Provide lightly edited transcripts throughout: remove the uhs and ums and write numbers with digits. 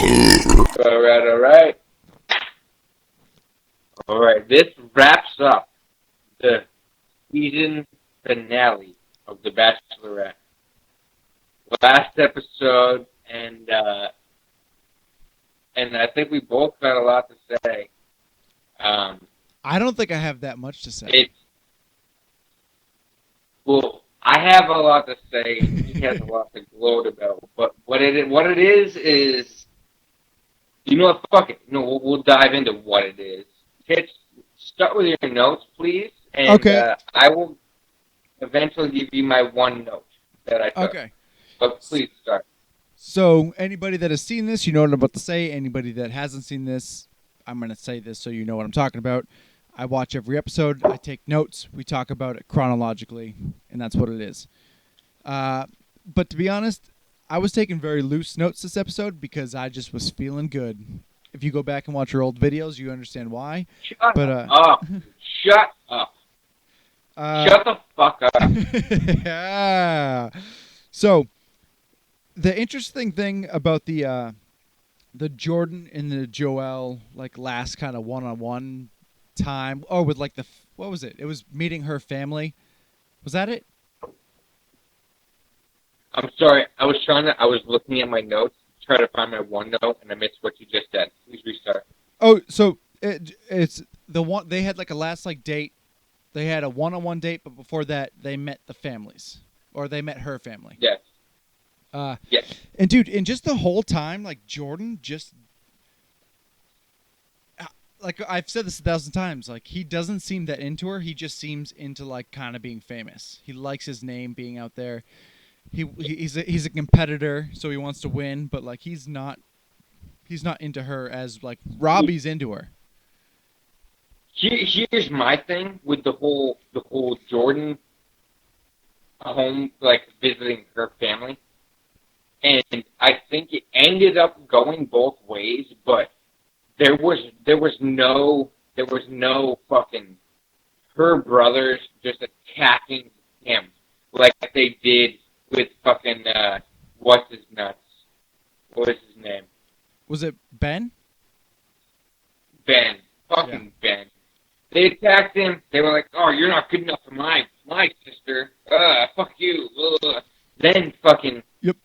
Alright. Alright, this wraps up the season finale of The Bachelorette. Last episode, and I think we both got a lot to say. I don't think I have that much to say. Well, I have a lot to say, and he has a lot to gloat about. But what it is, you know what? Fuck it. No, we'll dive into what it is. Okay, start with your notes, please, and Okay. I will eventually give you my one note that I took. Okay. But please start. So anybody that has seen this, you know what I'm about to say. Anybody that hasn't seen this, I'm going to say this so you know what I'm talking about. I watch every episode. I take notes. We talk about it chronologically, and that's what it is. But to be honest, I was taking very loose notes this episode because I just was feeling good. If you go back and watch your old videos, you understand why. Shut But up. Shut up. Shut the fuck up. Yeah. So the interesting thing about the Jordan and the Joelle last kind of one-on-one time, or with what was it? It was meeting her family. Was that it? I'm sorry. I was looking at my notes, trying to find my one note, and I missed what you just said. Please restart. Oh, so it's the one they had a last date. They had a one-on-one date, but before that, they met the families, or they met her family. Yes. Yes. And dude, and just the whole time, Jordan just, I've said this 1,000 times, he doesn't seem that into her. He just seems into kind of being famous. He likes his name being out there. He's a competitor, so he wants to win, but he's not into her as Robbie's into her. Here's my thing with the whole Jordan home, visiting her family. And I think it ended up going both ways, but there was no fucking her brothers just attacking him like they did with fucking what's his nuts? What was his name? Was it Ben? Ben. Fucking Ben. They attacked him. They were like, "Oh, you're not good enough for my sister. Fuck you." Ugh. Then fucking. Yep.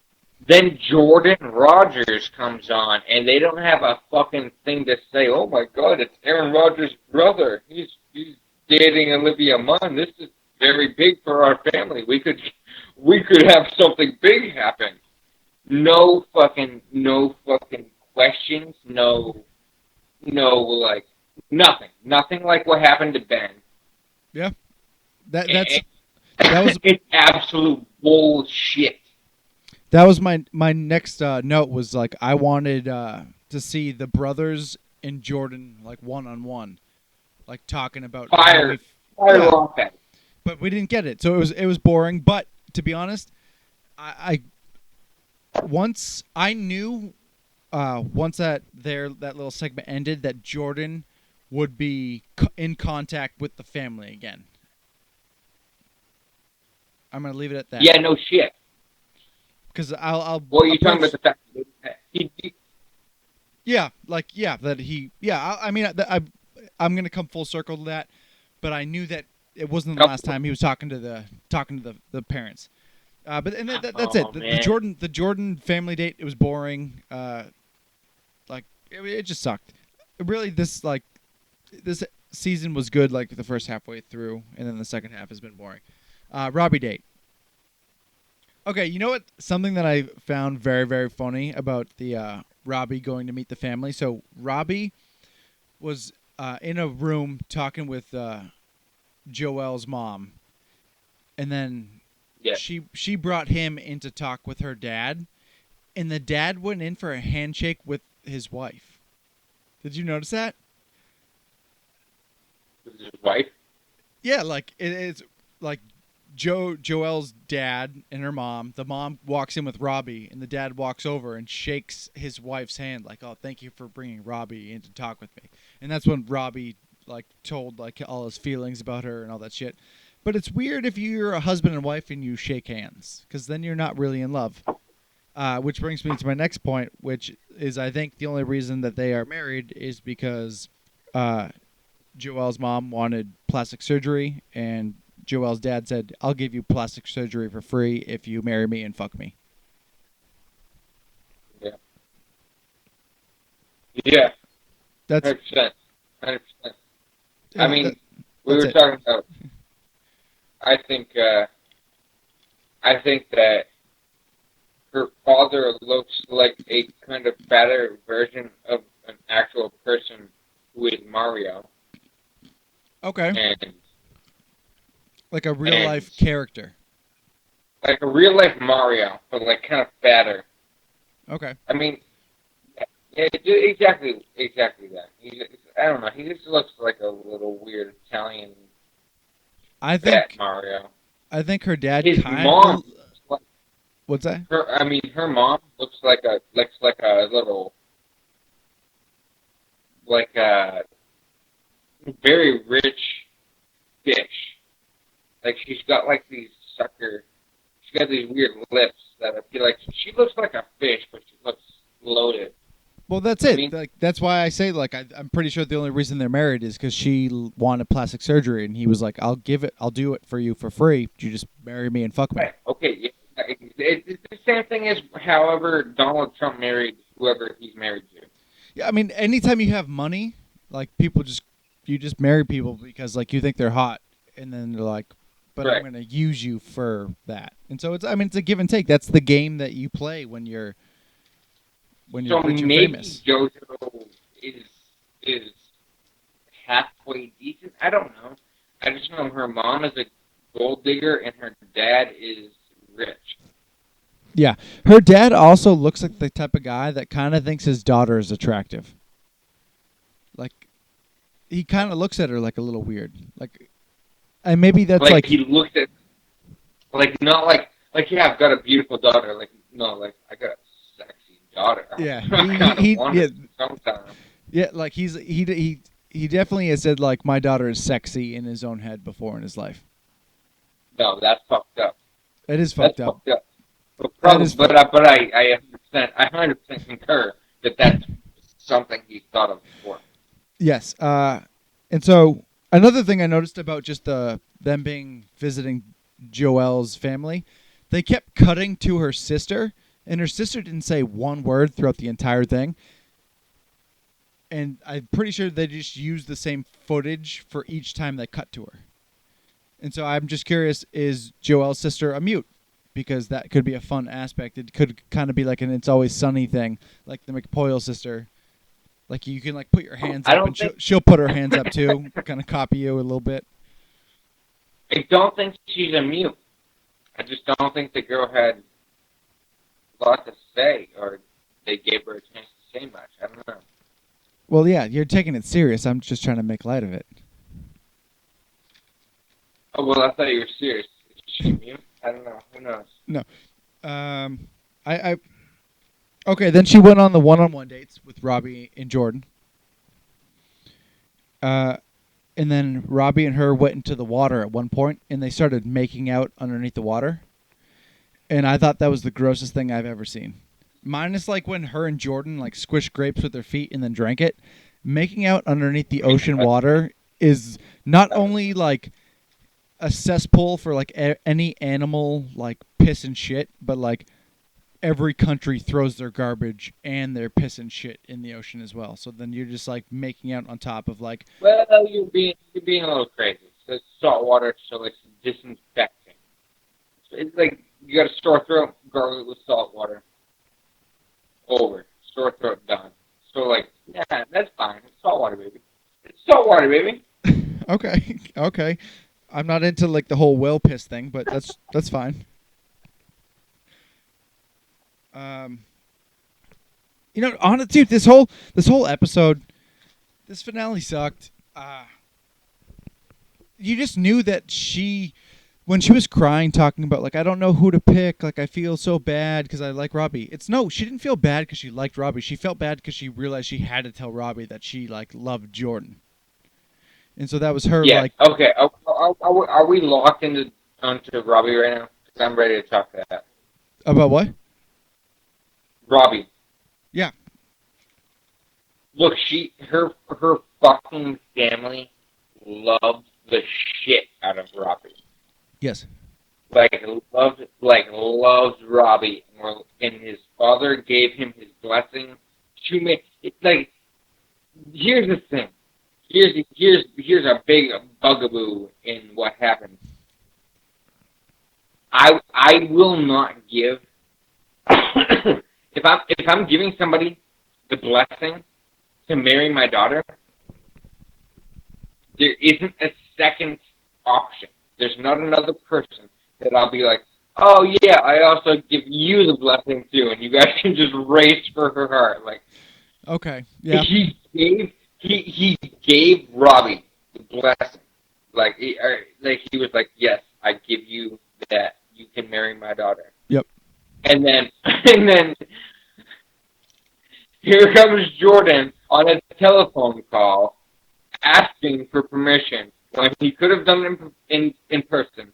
Then Jordan Rogers comes on, and they don't have a fucking thing to say. Oh my God, it's Aaron Rodgers' brother. He's dating Olivia Munn. This is very big for our family. We could have something big happen. No fucking questions. No nothing like what happened to Ben. Yeah, that was it's absolute bullshit. That was my next note was I wanted to see the brothers and Jordan one-on-one, talking about fire off at. But we didn't get it, so it was boring. But to be honest, I once I knew once that little segment ended that Jordan would be in contact with the family again. I'm gonna leave it at that. Yeah, no shit. Because I'll. Well, you're talking about the fact that I'm gonna come full circle to that, but I knew that it wasn't the last time he was talking to the parents. That's it. The Jordan family date, it was boring. It just sucked. Really, this season was good the first halfway through, and then the second half has been boring. Robbie date. Okay, you know what? Something that I found very, very funny about the Robbie going to meet the family. So Robbie was in a room talking with Joelle's mom, and then she brought him in to talk with her dad, and the dad went in for a handshake with his wife. Did you notice that? With his wife? Yeah, it's Joelle's dad and her mom. The mom walks in with Robbie, and the dad walks over and shakes his wife's hand, "Oh, thank you for bringing Robbie in to talk with me." And that's when Robbie told all his feelings about her and all that shit. But it's weird if you're a husband and wife and you shake hands, because then you're not really in love. Which brings me to my next point, which is I think the only reason that they are married is because Joel's mom wanted plastic surgery, and Joel's dad said, "I'll give you plastic surgery for free if you marry me and fuck me." Yeah. Yeah. That's 100%. 100%. I uh, mean, that, we that's were it. talking about. I think. I think that her father looks like a kind of better version of an actual person who is Mario, Okay, and like a real and life character. like a real life Mario, but like kind of fatter. Okay, I mean, yeah, exactly that. I don't know. He just looks like a little weird Italian I fat think Mario. I think her dad His kind. mom, What's that? her mom looks like a little like a very rich fish. Like she's got like these sucker. She's got these weird lips that I feel like she looks like a fish, but she looks loaded. Well, that's I it. mean, Like that's why I say I'm pretty sure the only reason they're married is because she wanted plastic surgery, and he was like, I'll do it for you for free. You just marry me and fuck me." right, okay, yeah, it's the same thing as however Donald Trump married whoever he's married to. Yeah, I mean, anytime you have money, like you just marry people because like you think they're hot, and then they're like, "But I'm Right. gonna use you for that." And so it's a give and take. That's the game that you play when you're So rich and maybe famous. JoJo is halfway decent. I don't know. I just know her mom is a gold digger and her dad is rich. Yeah, her dad also looks like the type of guy that kind of thinks his daughter is attractive. Like he kind of looks at her like a little weird. Like, and maybe that's Like like he looks at not like yeah, I've got a beautiful daughter. Like no, like I got a sexy daughter. yeah, I kind of want yeah, it sometimes. yeah, like he definitely has said like my daughter is sexy in his own head before in his life. No, that's fucked up. It is That's fucked up. fucked up. But That probably, is fucked. but I 100% concur that that's something he's thought of before. Yes. And so another thing I noticed about just them being visiting Joelle's family, they kept cutting to her sister, and her sister didn't say one word throughout the entire thing. And I'm pretty sure they just used the same footage for each time they cut to her. And so I'm just curious, is Joelle's sister a mute? Because that could be a fun aspect. It could kind of be like an It's Always Sunny thing, like the McPoyle sister. Like you can like put your hands I up, don't and think she'll put her hands up too, kind of copy you a little bit. I don't think she's a mute. I just don't think the girl had a lot to say, or they gave her a chance to say much. I don't know. Well, yeah, you're taking it serious. I'm just trying to make light of it. Oh well, I thought you were serious. Is she a mute? I don't know. Who knows? No. I okay. Then she went on the one-on-one dates with Robbie and Jordan. And then Robbie and her went into the water at one point, and they started making out underneath the water. And I thought that was the grossest thing I've ever seen. Minus like when her and Jordan like squished grapes with their feet and then drank it. Making out underneath the ocean water is not only like a cesspool for like any animal like piss and shit, but like every country throws their garbage and their piss and shit in the ocean as well. So then you're just like making out on top of like Well, you're being a little crazy. So it's salt water, so it's disinfecting. So it's like you got a sore throat, gargle it with salt water. Over. Sore throat done. So like, yeah, that's fine. It's salt water, baby. It's salt water, baby. okay, okay. I'm not into like the whole whale piss thing, but that's fine. Um, dude, this whole episode, this finale sucked. You just knew that when she was crying, talking about like I don't know who to pick, like I feel so bad because I like Robbie. She didn't feel bad because she liked Robbie. She felt bad because she realized she had to tell Robbie that she like loved Jordan, and so that was her Yeah. like Okay. Are we locked onto Robbie right now? Because I'm ready to talk to that. about what? Robbie. Yeah. look, her fucking family loves the shit out of Robbie. Yes. Loves Robbie, and his father gave him his blessing to make. It's like, here's the thing. Here's a big bugaboo in what happened. I will not give if I'm giving somebody the blessing to marry my daughter, there isn't a second option. There's not another person that I'll be like, oh yeah, I also give you the blessing too, and you guys can just race for her heart. Like, Okay. Yeah. he gave Robbie the blessing. He was like, yes, I give you that. You can marry my daughter. Yep. And then here comes Jordan on a telephone call asking for permission when he could have done it in person.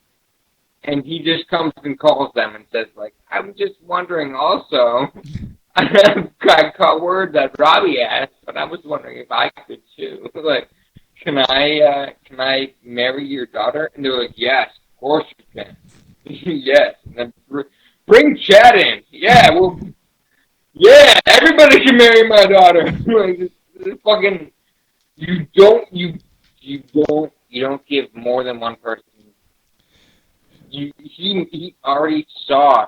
And he just comes and calls them and says, like, I'm just wondering also, I got word that Robbie asked, but I was wondering if I could too. Like, can I marry your daughter? And they're like, yes, of course you can. Yes. And then bring Chad in. Yeah, well, yeah, everybody can marry my daughter. Like, this fucking, you don't give more than one person. He already saw.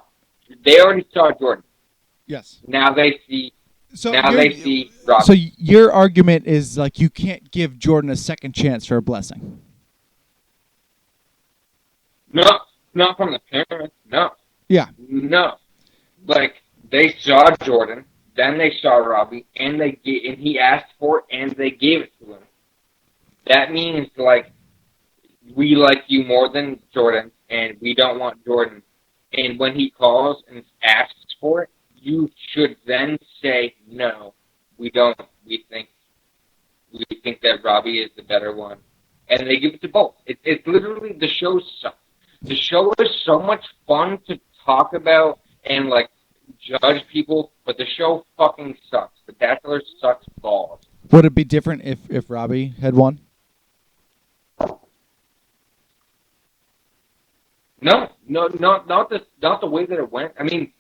They already saw Jordan. Yes. Now they see. So they see Robbie. So your argument is like you can't give Jordan a second chance for a blessing. No, not from the parents. No. Yeah. No. Like, they saw Jordan, then they saw Robbie, and he asked for it, and they gave it to him. That means, like, we like you more than Jordan, and we don't want Jordan. And when he calls and asks for it, you should then say, no, we don't. We think that Robbie is the better one. And they give it to both. It's literally, the show sucks. The show is so much fun to talk about and, like, judge people, but the show fucking sucks. The Bachelor sucks balls. Would it be different if Robbie had won? No, not the way that it went. I mean,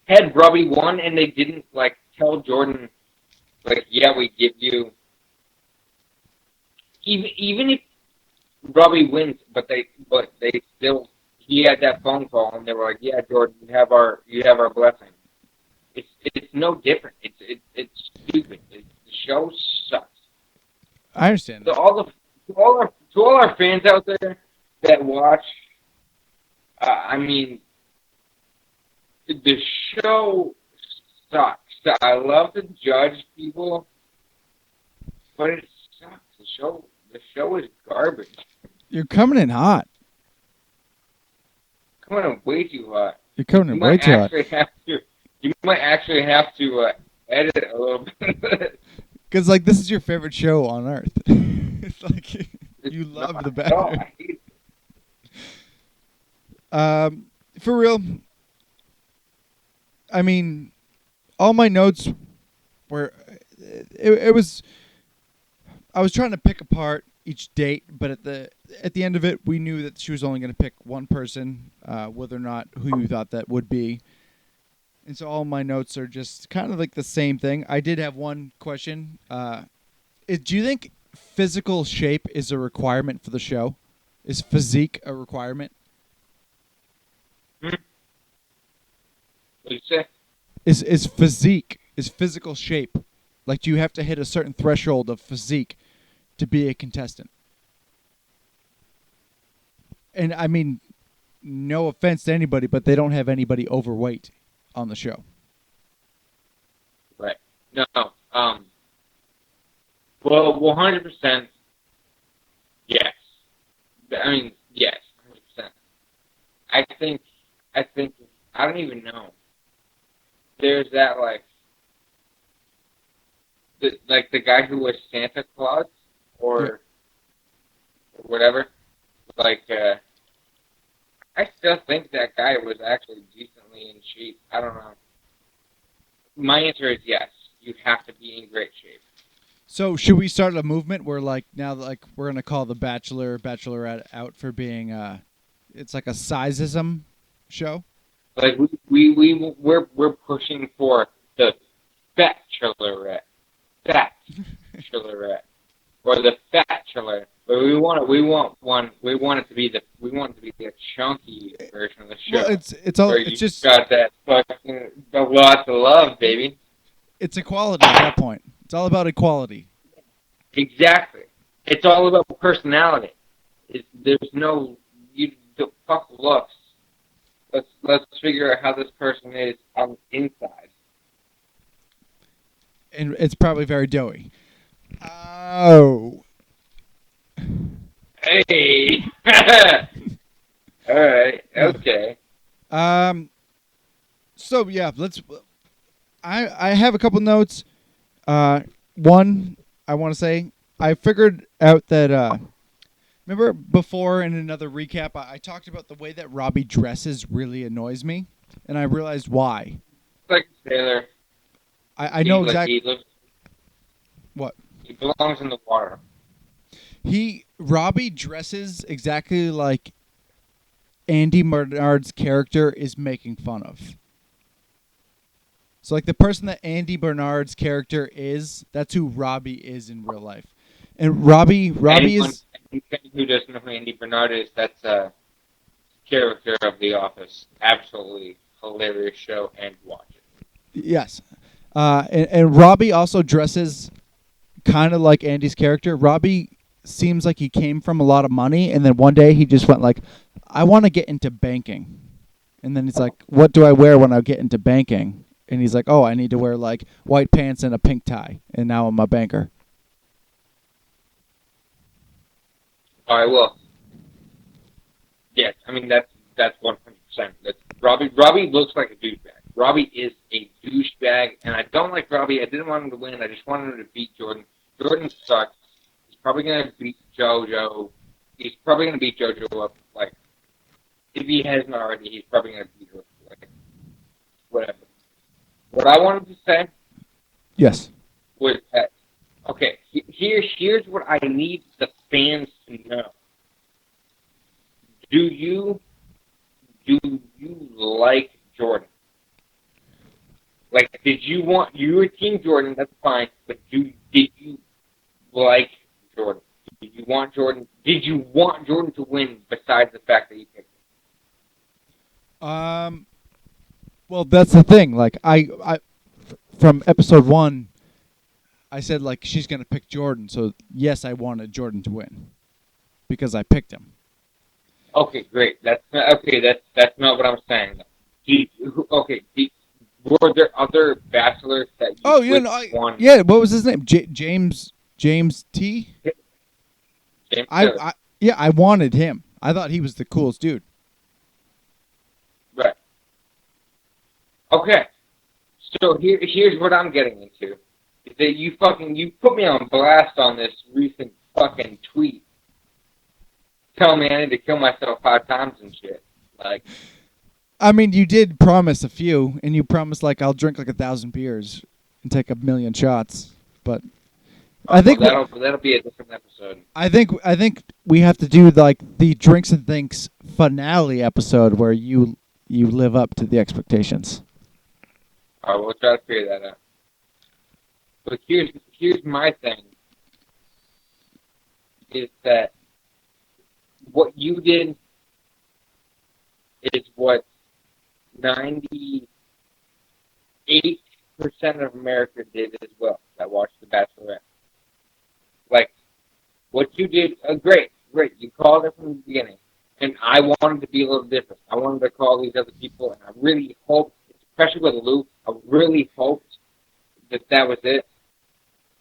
had Robbie won and they didn't, like, tell Jordan, like, yeah, we give you, even if Robbie wins, but they still, he had that phone call and they were like, yeah, Jordan, you have our blessing. It's no different. It's stupid. The show sucks. I understand. To all our fans out there that watch, I mean, the show sucks. I love to judge people, but it sucks. The show is garbage. You're coming in hot. Coming in way too hot. You're coming in way too hot. You might actually have to edit a little bit. Because, like, this is your favorite show on earth. It's like you love the Bachelor. No, I hate it. For real, I mean, all my notes were, it was, I was trying to pick apart each date, but at the end of it, we knew that she was only going to pick one person, whether or not who you thought that would be. And so all my notes are just kind of like the same thing. I did have one question. Do you think physical shape is a requirement for the show? Is physique a requirement? What do you say? Is physique, is physical shape, like, do you have to hit a certain threshold of physique to be a contestant? And I mean, no offense to anybody, but they don't have anybody overweight on the show. Right. No. Well, 100%. Yes. I mean, yes, 100%. I think. I don't even know. There's that, like, the guy who was Santa Claus or whatever. Like, I still think that guy was actually decently in shape. I don't know. My answer is yes. you have to be in great shape. So should we start a movement where we're gonna call the Bachelorette out for being it's like a sizeism show? Like we're pushing for the Bachelorette, or the Bachelor. But we want it to be the chunky version of the show. Well, it's just got that fucking lots of love, baby. It's equality at that point. It's all about equality. Exactly. It's all about personality. There's no the fuck looks. Let's figure out how this person is on the inside. And it's probably very doughy. Oh. Hey. All right. Okay. So yeah, let's. I have a couple notes. One, I want to say I figured out that. Remember before in another recap, I talked about the way that Robbie dresses really annoys me, and I realized why. Like Taylor. I know exactly. What? He belongs in the water. Robbie dresses exactly like Andy Bernard's character is making fun of. So like the person that Andy Bernard's character is, that's who Robbie is in real life. And Robbie is... Who doesn't know who Andy Bernard is, that's a character of The Office. Absolutely hilarious show, and watch it. Yes. And Robbie also dresses kind of like Andy's character. Robbie seems like he came from a lot of money, and then one day he just went like, I want to get into banking. And then he's like, what do I wear when I get into banking? And he's like, oh, I need to wear like white pants and a pink tie, and now I'm a banker. All right, well, yes, I mean that's 100%. That's Robbie looks like a douchebag. Robbie is a douchebag, and I don't like Robbie. I didn't want him to win. I just wanted him to beat Jordan. Jordan sucks. He's probably gonna beat JoJo. He's probably gonna beat JoJo up. Like, if he hasn't already, he's probably gonna beat her. Like, whatever. What I wanted to say, yes, was that okay. Here's what I need the fans to know. Do you like Jordan? Like, you were Team Jordan? That's fine. But did you like Jordan? Did you want Jordan? Did you want Jordan to win? Besides the fact that he picked him. Well, that's the thing. Like I from episode 1, I said like she's gonna pick Jordan. So yes, I wanted Jordan to win because I picked him. Okay, great. That's not what I'm saying. Were there other bachelors that you wanted? Yeah, what was his name? James T. James I wanted him. I thought he was the coolest dude. Right. Okay. So here's what I'm getting into. Is that you put me on blast on this recent fucking tweet. Tell me I need to kill myself 5 times and shit. Like, I mean, you did promise a few, and you promised like I'll drink like 1,000 beers and take 1,000,000 shots. But I think that'll be a different episode. I think we have to do like the Drinks and Thinks finale episode where you live up to the expectations. All right, we'll try to figure that out. But here's my thing. Is that what you did is what 98% of America did as well that watched The Bachelorette. Like, what you did, great. You called it from the beginning. And I wanted to be a little different. I wanted to call these other people, and I really hoped, especially with Luke, I really hoped that was it.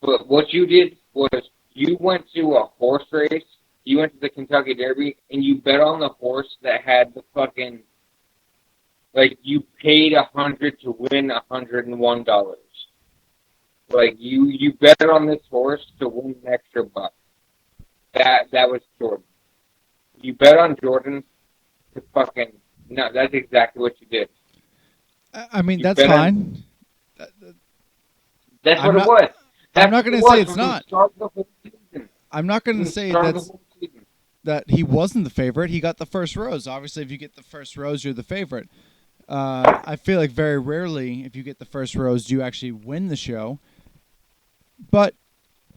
But what you did was you went to a horse race, you went to the Kentucky Derby, and you bet on the horse that had the fucking, like, you paid $100 to win $101. Like, you bet on this horse to win an extra buck. That was Jordan. You bet on Jordan to fucking, no, that's exactly what you did. I mean, that's fine. That's I'm what it not. was. I'm That's not what going it to say was it's from the not. start of the whole season. I'm not going From to the say start of the whole season. that he wasn't the favorite. He got the first rose. Obviously, if you get the first rose, you're the favorite. I feel like very rarely, if you get the first rose, do you actually win the show. But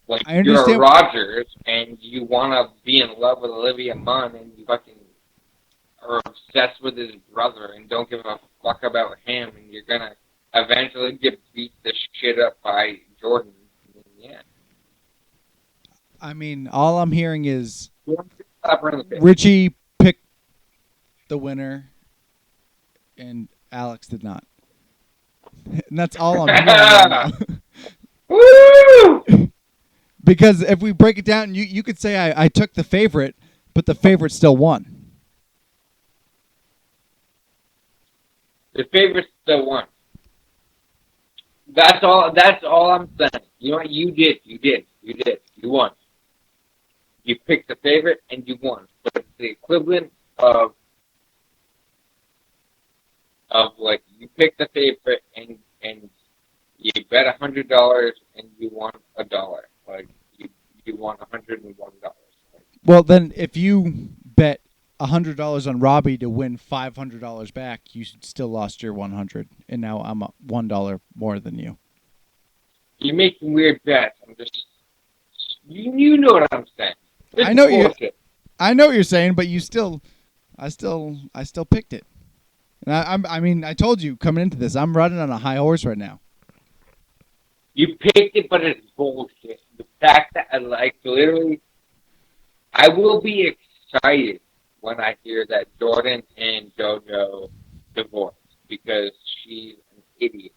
Like, I you're a understand. Rogers, and you want to be in love with Olivia Munn, and you fucking are obsessed with his brother and don't give a fuck about him, and you're gonna eventually get beat the shit up by Jordan. Yeah. I mean, all I'm hearing is Slap her in the face. Richie picked the winner, and Alex did not. And that's all I'm hearing right now. Woo! Because if we break it down, you could say I took the favorite, but the favorite still won. The favorite still won. That's all. That's all I'm saying. You know what? You did. You won. You picked the favorite and you won. But it's the equivalent of like you picked the favorite and you bet $100 and you won $1. Like you won $101. Well, then if you bet $100 on Robbie to win $500 back, you still lost your $100, and now I'm $1 more than you. You're making weird bets. I'm just you know what I'm saying. This I know is you. bullshit. I know what you're saying, but I still picked it. And I mean, I told you coming into this, I'm running on a high horse right now. You picked it, but it's bullshit. The fact that I like literally, I will be excited when I hear that Jordan and JoJo divorced because she's an idiot.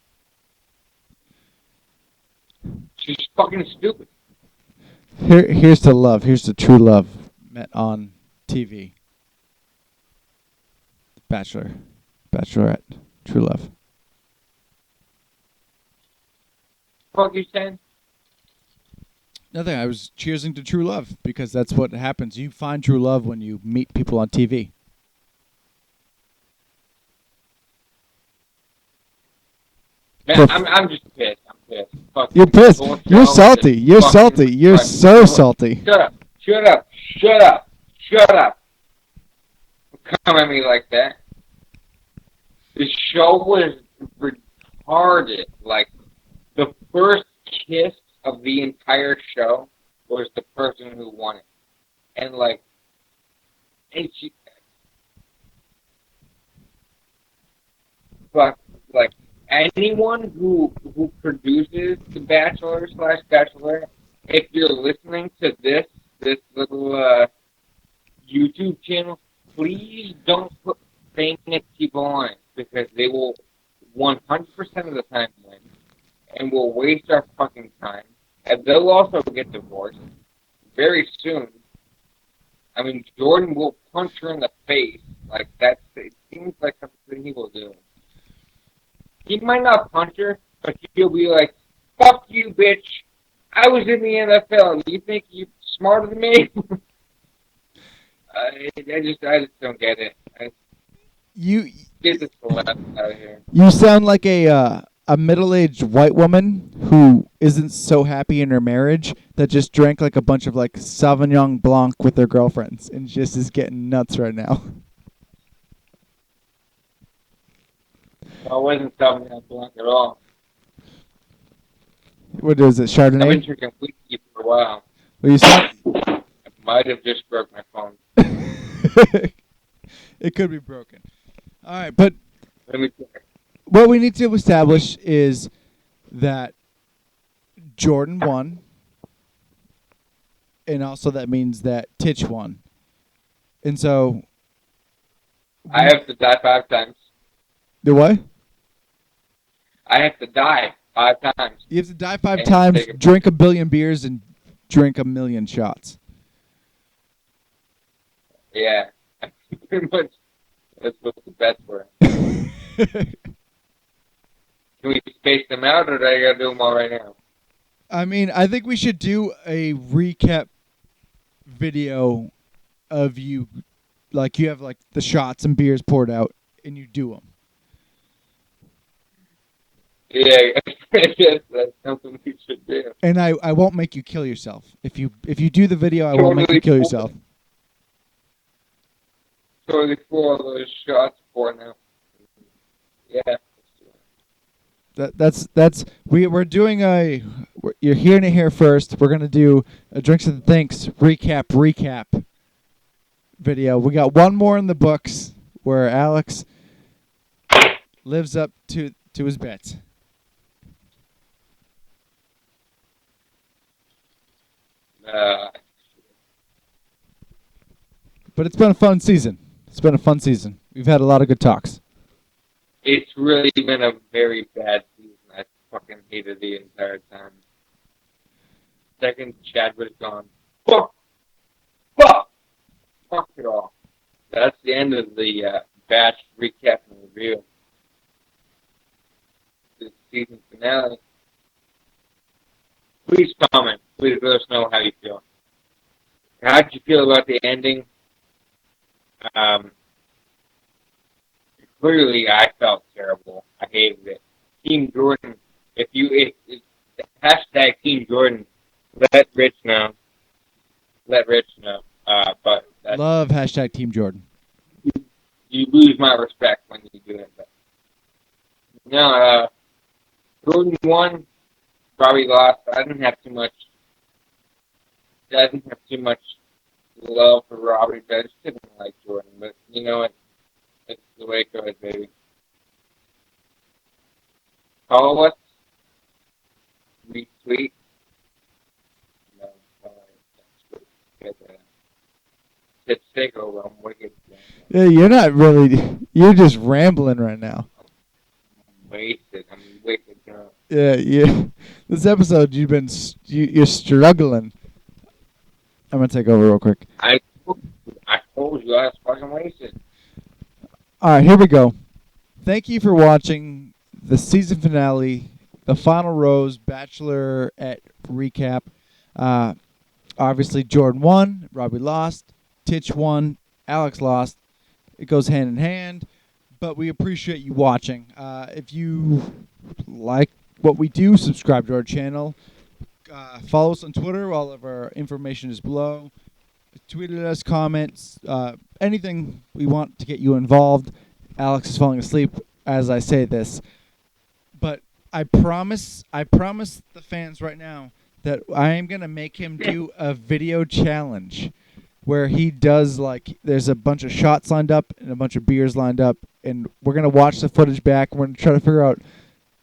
She's fucking stupid. Here's the love. Here's the true love met on TV. Bachelorette, true love. Fuck you saying? Nothing. I was cheersing to true love because that's what happens. You find true love when you meet people on TV. Man, I'm just pissed. I'm pissed. Fuck You're pissed. You're show salty. is You're fucking salty. You're fucking so bullshit. salty. Shut up. Shut up. Shut up. Shut up. Don't come at me like that. The show was retarded. Like, the first kiss of the entire show was the person who won it. And, like, and she, but, like, anyone who produces The Bachelor / Bachelorette, if you're listening to this little YouTube channel, please don't put famous people on it because they will 100% of the time win and will waste our fucking time. And they'll also get divorced very soon. I mean, Jordan will punch her in the face. Like, it seems like something he will do. He might not punch her, but he'll be like, fuck you, bitch. I was in the NFL. You think you're smarter than me? I just don't get it. You Get this left out of here. you sound like a middle-aged white woman who isn't so happy in her marriage that just drank like a bunch of like Sauvignon Blanc with their girlfriends and just is getting nuts right now. I wasn't Sauvignon Blanc at all. What is it, I've been Chardonnay? drinking whiskey for a while. Well, you sound. I might have just broke my phone. It could be broken. All right, but Let me check. what we need to establish is that Jordan won, and also that means that Titch won. And so, I have to die 5 times. the what? I have to die 5 times. You have to die 5 And times, take a- drink a billion beers, and drink a million shots. Yeah. Pretty much. That's what the bets were. Can we space them out, or do I gotta do them all right now? I mean, I think we should do a recap video of you, like you have like the shots and beers poured out, and you do them. Yeah, That's something we should do. And I won't make you kill yourself. If you do the video, I won't make you kill yourself. Totally full of those shots for now. Yeah. We're doing you're hearing it here first. We're gonna do a Drinks and Thanks recap video. We got one more in the books where Alex lives up to his bets. But it's been a fun season. We've had a lot of good talks. It's really been a very bad season. I fucking hated the entire time. Second Chad would have gone, fuck it all. That's the end of the batch recap and review. The season finale. Please comment. Please let us know how you feel. How did you feel about the ending? Clearly, I felt terrible. I hated it. Team Jordan, if hashtag Team Jordan, let Rich know. But Love hashtag Team Jordan. You lose my respect when you do it. But no, Jordan won. Probably lost. I didn't have too much love for Robbie, but I just didn't like Jordan. But you know what? It's the way it goes, baby. Follow us. Retweet. No, it's takeover. I'm wicked. Yeah, you're not really. You're just rambling right now. I'm wasted. I'm wicked. Yeah. This episode, you're struggling. I'm gonna take over real quick. I told you I was fucking wasted. All right, here we go. Thank you for watching the season finale, the final rose Bachelorette recap. Obviously, Jordan won, Robbie lost, Titch won, Alex lost. It goes hand in hand, but we appreciate you watching. If you like what we do, subscribe to our channel. Follow us on Twitter. All of our information is below. Tweet at us, comments, anything we want to get you involved. Alex is falling asleep as I say this, but I promise the fans right now that I am gonna make him do a video challenge where he does there's a bunch of shots lined up and a bunch of beers lined up, and we're gonna watch the footage back. And we're gonna try to figure out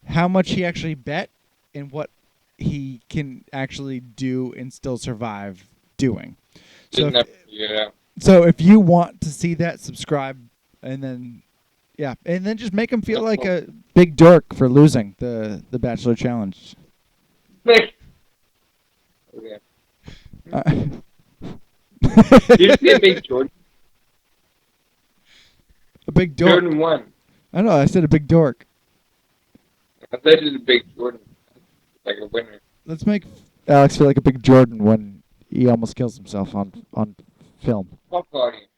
how much he actually bet and what he can actually do and still survive doing. So if you want to see that, subscribe, and then just make him feel like a big dork for losing the Bachelor Challenge. Okay. Did you say big Jordan? A big dork. Jordan won. I know. I said a big dork. I thought you said a big Jordan, like a winner. Let's make Alex feel like a big Jordan when he almost kills himself on film. Fuck party.